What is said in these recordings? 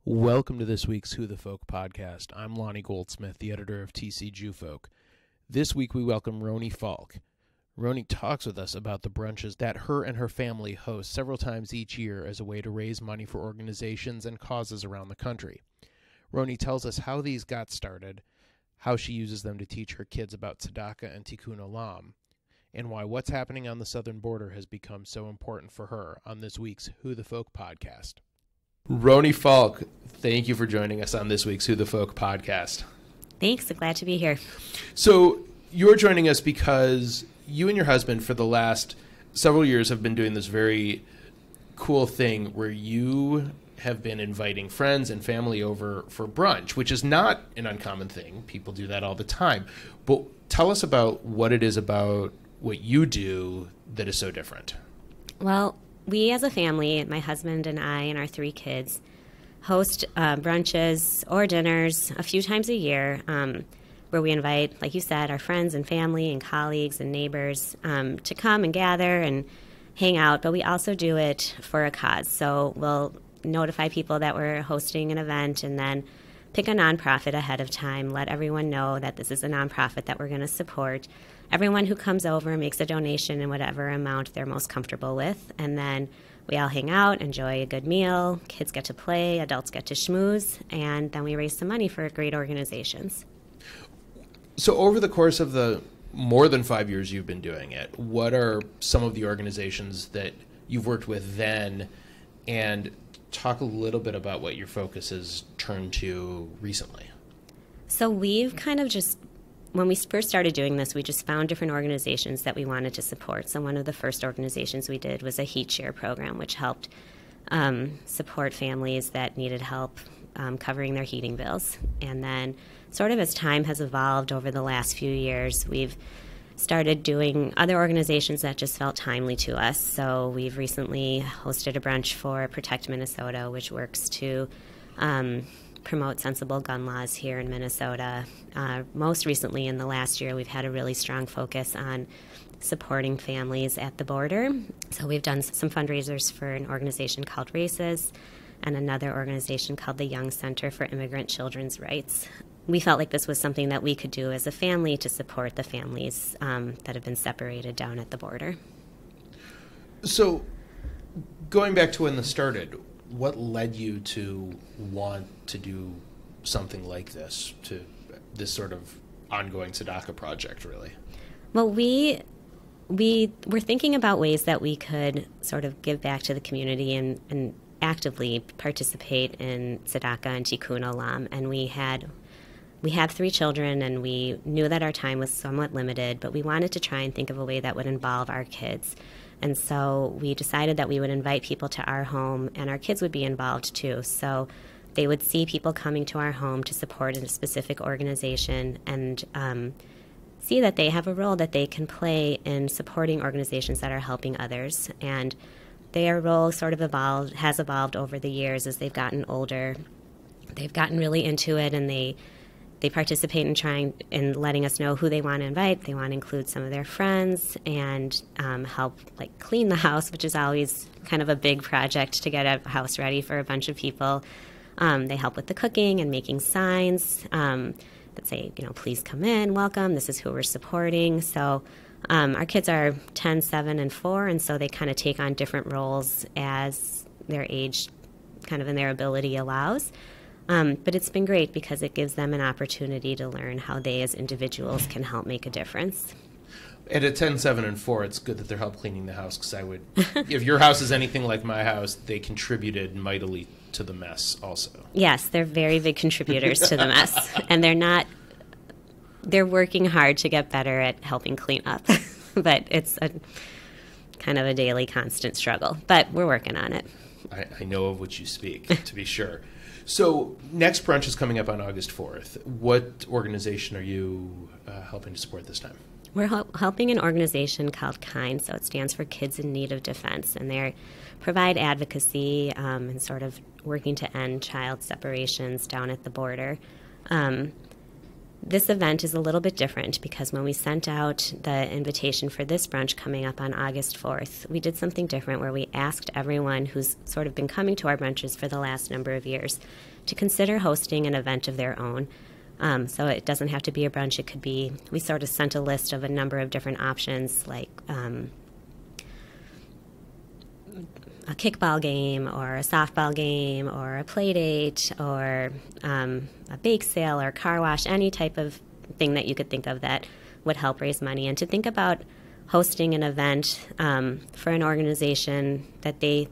Welcome to this week's Who the Folk podcast. I'm Lonnie Goldsmith, the editor of TC Jewfolk. This week we welcome Roni Falck. Roni talks with us about the brunches that her and her family host several times each year as a way to raise money for organizations and causes around the country. Roni tells us how these got started, how she uses them to teach her kids about tzedakah and tikkun olam, and why what's happening on the southern border has become so important for her on this week's Who the Folk podcast. Roni Falck, thank you for joining us on this week's Who the Folk podcast. Thanks. I'm glad to be here. So you're joining us because you and your husband for the last several years have been doing this very cool thing where you have been inviting friends and family over for brunch, which is not an uncommon thing. People do that all the time. But tell us about what it is about what you do that is so different. Well, we as a family, my husband and I and our 3 kids, host brunches or dinners a few times a year where we invite, like you said, our friends and family and colleagues and neighbors to come and gather and hang out. But we also do it for a cause. So we'll notify people that we're hosting an event and then pick a nonprofit ahead of time, let everyone know that this is a nonprofit that we're going to support. Everyone who comes over makes a donation in whatever amount they're most comfortable with, and then we all hang out, enjoy a good meal, kids get to play, adults get to schmooze, and then we raise some money for great organizations. So over the course of the more than 5 years you've been doing it, what are some of the organizations that you've worked with then, and talk a little bit about what your focus has turned to recently? So we've kind of just, when we first started doing this, we just found different organizations that we wanted to support. So one of the first organizations we did was a heat share program, which helped support families that needed help covering their heating bills. And then sort of as time has evolved over the last few years, we've started doing other organizations that just felt timely to us. So we've recently hosted a brunch for Protect Minnesota, which works to promote sensible gun laws here in Minnesota. Most recently, in the last year, we've had a really strong focus on supporting families at the border. So we've done some fundraisers for an organization called RACES and another organization called the Young Center for Immigrant Children's Rights. We felt like this was something that we could do as a family to support the families that have been separated down at the border. So going back to when this started, what led you to want to do something like this, to this sort of ongoing tzedakah project, really? Well, we were thinking about ways that we could sort of give back to the community and actively participate in tzedakah and tikkun olam. And we have 3 children, and we knew that our time was somewhat limited, but we wanted to try and think of a way that would involve our kids. And so we decided that we would invite people to our home, and our kids would be involved too. So they would see people coming to our home to support a specific organization and see that they have a role that they can play in supporting organizations that are helping others. And their role sort of has evolved over the years as they've gotten older. They've gotten really into it, and they participate in trying and letting us know who they want to invite. They want to include some of their friends and help like clean the house, which is always kind of a big project to get a house ready for a bunch of people. They help with the cooking and making signs that say, please come in, welcome, this is who we're supporting. So our kids are 10, 7, and 4, and so they kind of take on different roles as their age kind of and their ability allows. But it's been great because it gives them an opportunity to learn how they as individuals can help make a difference. And at 10, 7, and 4, it's good that they're help cleaning the house, because if your house is anything like my house, they contributed mightily to the mess also. Yes, they're very big contributors to the mess. And they're working hard to get better at helping clean up. But it's a kind of a daily constant struggle. But we're working on it. I know of which you speak, to be sure. So next brunch is coming up on August 4th. What organization are you helping to support this time? We're helping an organization called KIND, so it stands for Kids in Need of Defense, and they provide advocacy and sort of working to end child separations down at the border. This event is a little bit different because when we sent out the invitation for this brunch coming up on August 4th, we did something different where we asked everyone who's sort of been coming to our brunches for the last number of years to consider hosting an event of their own. So it doesn't have to be a brunch. It could be, we sort of sent a list of a number of different options like a kickball game or a softball game or a play date or a bake sale or car wash, any type of thing that you could think of that would help raise money. And to think about hosting an event for an organization that they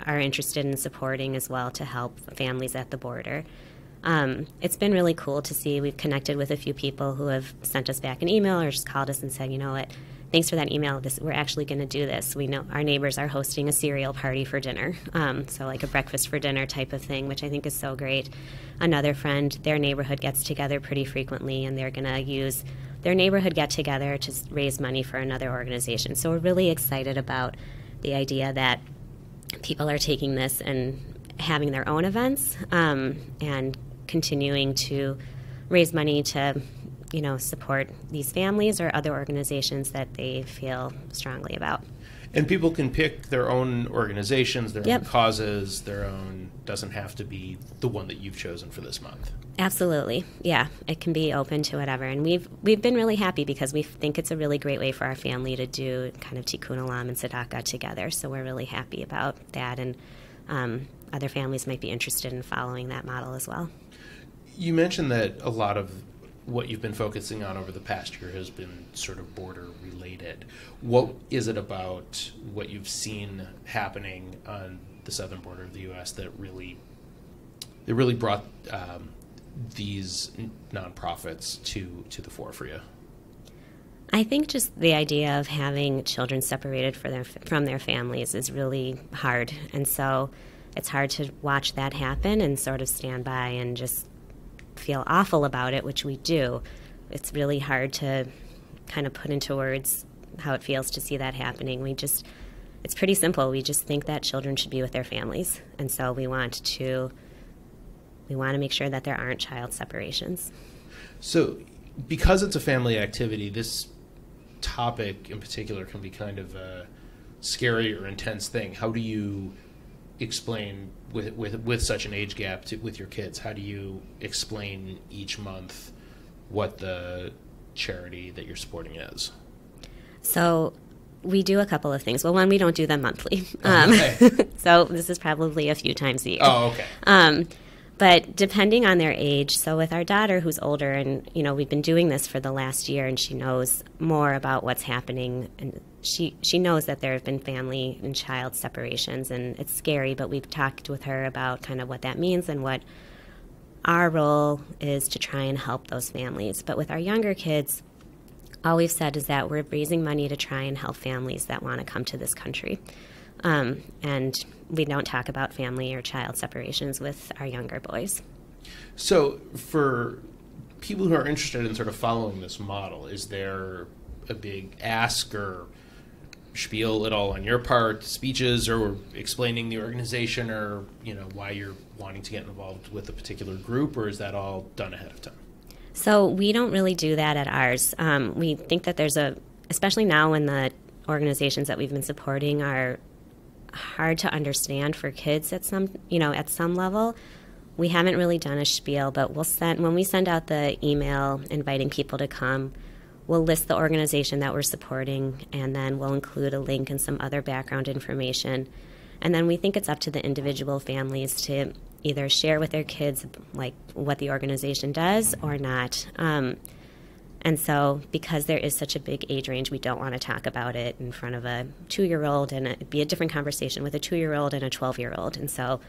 are interested in supporting as well to help families at the border. It's been really cool to see. We've connected with a few people who have sent us back an email or just called us and said, you know what, thanks for that email. We're actually going to do this. We know our neighbors are hosting a cereal party for dinner, so like a breakfast for dinner type of thing, which I think is so great. Another friend, their neighborhood gets together pretty frequently, and they're going to use their neighborhood get-together to raise money for another organization. So we're really excited about the idea that people are taking this and having their own events and continuing to raise money to support these families or other organizations that they feel strongly about. And people can pick their own organizations, their Yep. own causes, their own, doesn't have to be the one that you've chosen for this month. Absolutely. Yeah, it can be open to whatever. And we've been really happy because we think it's a really great way for our family to do kind of tikkun, olam, and tzedakah together. So we're really happy about that. And other families might be interested in following that model as well. You mentioned that a lot of what you've been focusing on over the past year has been sort of border related. What is it about what you've seen happening on the southern border of the U.S. that really brought these nonprofits to the fore for you? I think just the idea of having children separated from their families is really hard. And so it's hard to watch that happen and sort of stand by and just feel awful about it, which we do. It's really hard to kind of put into words how it feels to see that happening. It's pretty simple. We just think that children should be with their families. And so we want to make sure that there aren't child separations. So because it's a family activity, this topic in particular can be kind of a scary or intense thing. How do you explain with such an age gap with your kids? How do you explain each month what the charity that you're supporting is? So we do a couple of things. Well, one, we don't do them monthly. Okay. So this is probably a few times a year. Oh, okay. But depending on their age, so with our daughter who's older, and we've been doing this for the last year, and she knows more about what's happening, and she knows that there have been family and child separations, and it's scary, but we've talked with her about kind of what that means and what our role is to try and help those families. But with our younger kids, all we've said is that we're raising money to try and help families that want to come to this country. And we don't talk about family or child separations with our younger boys. So for people who are interested in sort of following this model, is there a big ask or spiel at all on your part, speeches or explaining the organization or, why you're wanting to get involved with a particular group, or is that all done ahead of time? So we don't really do that at ours. We think that especially now when the organizations that we've been supporting are hard to understand for kids at some level. We haven't really done a spiel, but when we send out the email inviting people to come, we'll list the organization that we're supporting, and then we'll include a link and some other background information. And then we think it's up to the individual families to either share with their kids like what the organization does or not. And so because there is such a big age range, we don't want to talk about it in front of a 2-year-old, and it'd be a different conversation with a 2-year-old and a 12-year-old. And so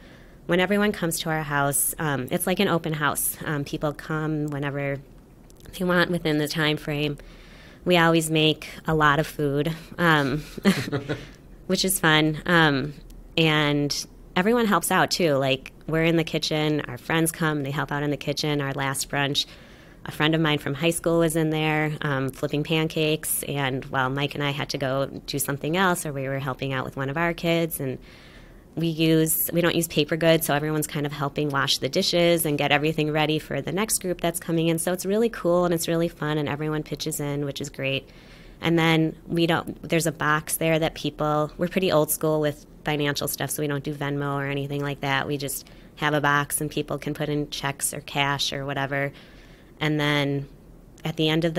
when everyone comes to our house, it's like an open house. People come whenever they want within the time frame. We always make a lot of food, which is fun. And everyone helps out too. Like, we're in the kitchen, our friends come, they help out in the kitchen. Our last brunch, a friend of mine from high school was in there flipping pancakes, and while Mike and I had to go do something else, or we were helping out with one of our kids, and we don't use paper goods, so everyone's kind of helping wash the dishes and get everything ready for the next group that's coming in. So it's really cool and it's really fun, and everyone pitches in, which is great. And then there's a box there that we're pretty old school with financial stuff, so we don't do Venmo or anything like that. We just have a box and people can put in checks or cash or whatever. And then at the end of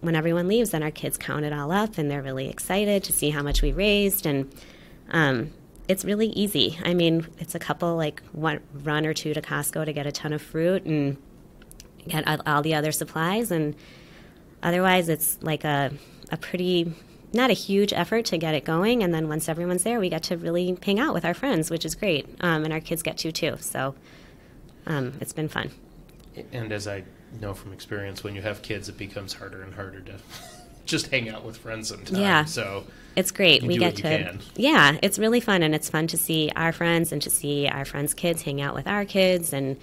when everyone leaves, then our kids count it all up and they're really excited to see how much we raised. And it's really easy. I mean, it's a couple, like one run or two to Costco to get a ton of fruit and get all the other supplies. And otherwise, it's like a pretty, not a huge effort to get it going. And then once everyone's there, we get to really hang out with our friends, which is great. And our kids get to too. So it's been fun. And as I know from experience, when you have kids, it becomes harder and harder to just hang out with friends sometimes. Yeah. So it's great. We get to, yeah, it's really fun, and it's fun to see our friends and to see our friends' kids hang out with our kids and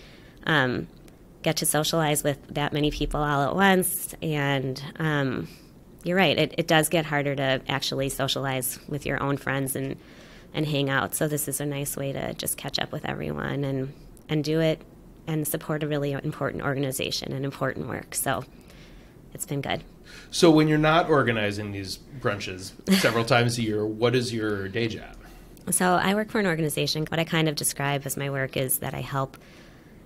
get to socialize with that many people all at once. And you're right, it does get harder to actually socialize with your own friends and hang out. So this is a nice way to just catch up with everyone and do it and support a really important organization and important work. So it's been good. So when you're not organizing these brunches several times a year, what is your day job? So I work for an organization. What I kind of describe as my work is that I help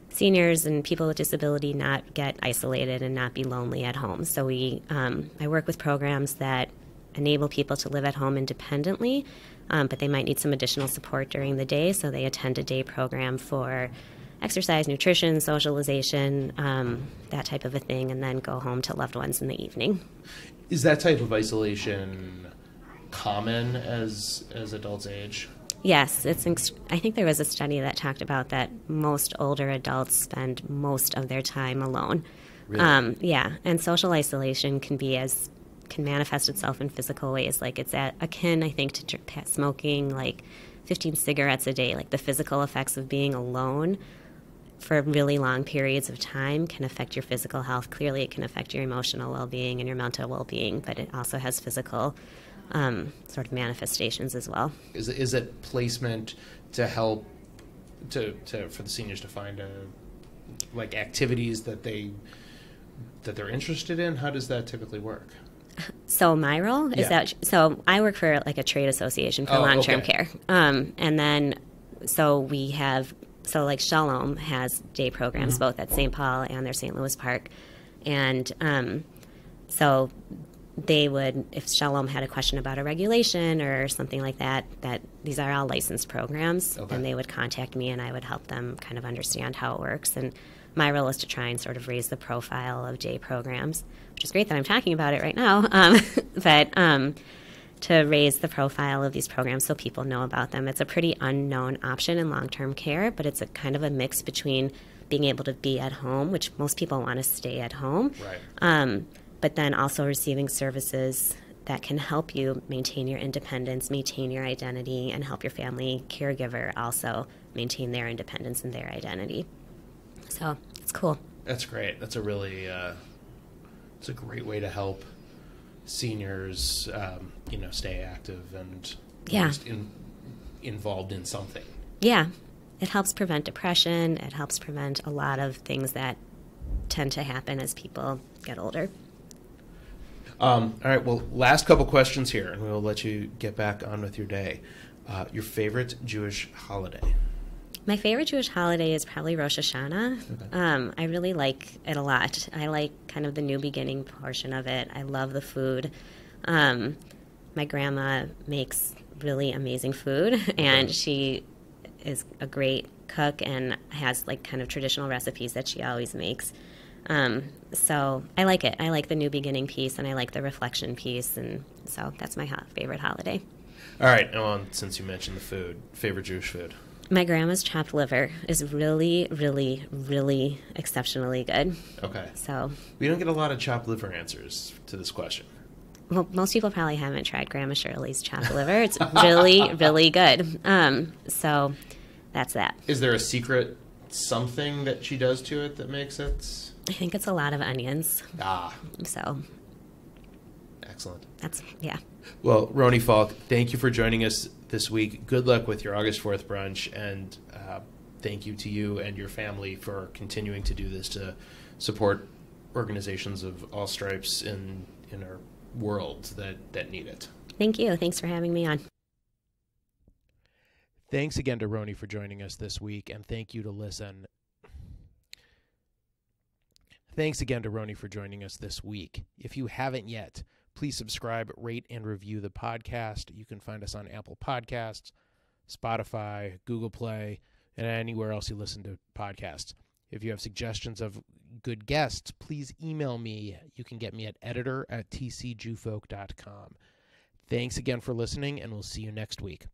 seniors and people with disability not get isolated and not be lonely at home. So I work with programs that enable people to live at home independently, but they might need some additional support during the day. So they attend a day program for exercise, nutrition, socialization, that type of a thing, and then go home to loved ones in the evening. Is that type of isolation common as adults age? Yes. I think there was a study that talked about that most older adults spend most of their time alone. Really? Yeah, and social isolation can manifest itself in physical ways. Like it's akin, I think, to smoking like 15 cigarettes a day. Like the physical effects of being alone for really long periods of time can affect your physical health. Clearly, it can affect your emotional well-being and your mental well-being, but it also has physical sort of manifestations as well. Is it placement to help for the seniors to find like activities that they're interested in? How does that typically work? So my role is so I work for like a trade association for long-term care, and then we have. So like Shalom has day programs both at St. Paul and their St. Louis Park. And so they would, if Shalom had a question about a regulation or something like that these are all licensed programs, then they would contact me and I would help them kind of understand how it works. And my role is to try and sort of raise the profile of day programs, which is great that I'm talking about it right now. But to raise the profile of these programs so people know about them. It's a pretty unknown option in long-term care, but it's a kind of a mix between being able to be at home, which most people want to stay at home, right. But then also receiving services that can help you maintain your independence, maintain your identity, and help your family caregiver also maintain their independence and their identity. So it's cool. That's great. That's a really it's a great way to help seniors, stay active and just involved in something. Yeah. It helps prevent depression. It helps prevent a lot of things that tend to happen as people get older. All right. Well, last couple questions here, and we'll let you get back on with your day. Your favorite Jewish holiday? My favorite Jewish holiday is probably Rosh Hashanah. Okay. I really like it a lot. I like kind of the new beginning portion of it. I love the food. My grandma makes really amazing food, and she is a great cook and has like kind of traditional recipes that she always makes. So I like it. I like the new beginning piece, and I like the reflection piece, and so that's my favorite holiday. All right. Well, since you mentioned the food, favorite Jewish food? My grandma's chopped liver is really, really, really exceptionally good. Okay. So we don't get a lot of chopped liver answers to this question. Well, most people probably haven't tried Grandma Shirley's chopped liver. It's really, really good. So that's that. Is there a secret something that she does to it that makes it? I think it's a lot of onions. So. Excellent. Yeah. Well, Roni Falck, thank you for joining us this week. Good luck with your August 4th brunch, and thank you to you and your family for continuing to do this to support organizations of all stripes in our world that need it. Thank you. Thanks for having me on. Thanks again to Roni for joining us this week, and thank you to listen. Thanks again to Roni for joining us this week. If you haven't yet, please subscribe, rate, and review the podcast. You can find us on Apple Podcasts, Spotify, Google Play, and anywhere else you listen to podcasts. If you have suggestions of good guests, please email me. You can get me at editor@tcjufolk.com. Thanks again for listening, and we'll see you next week.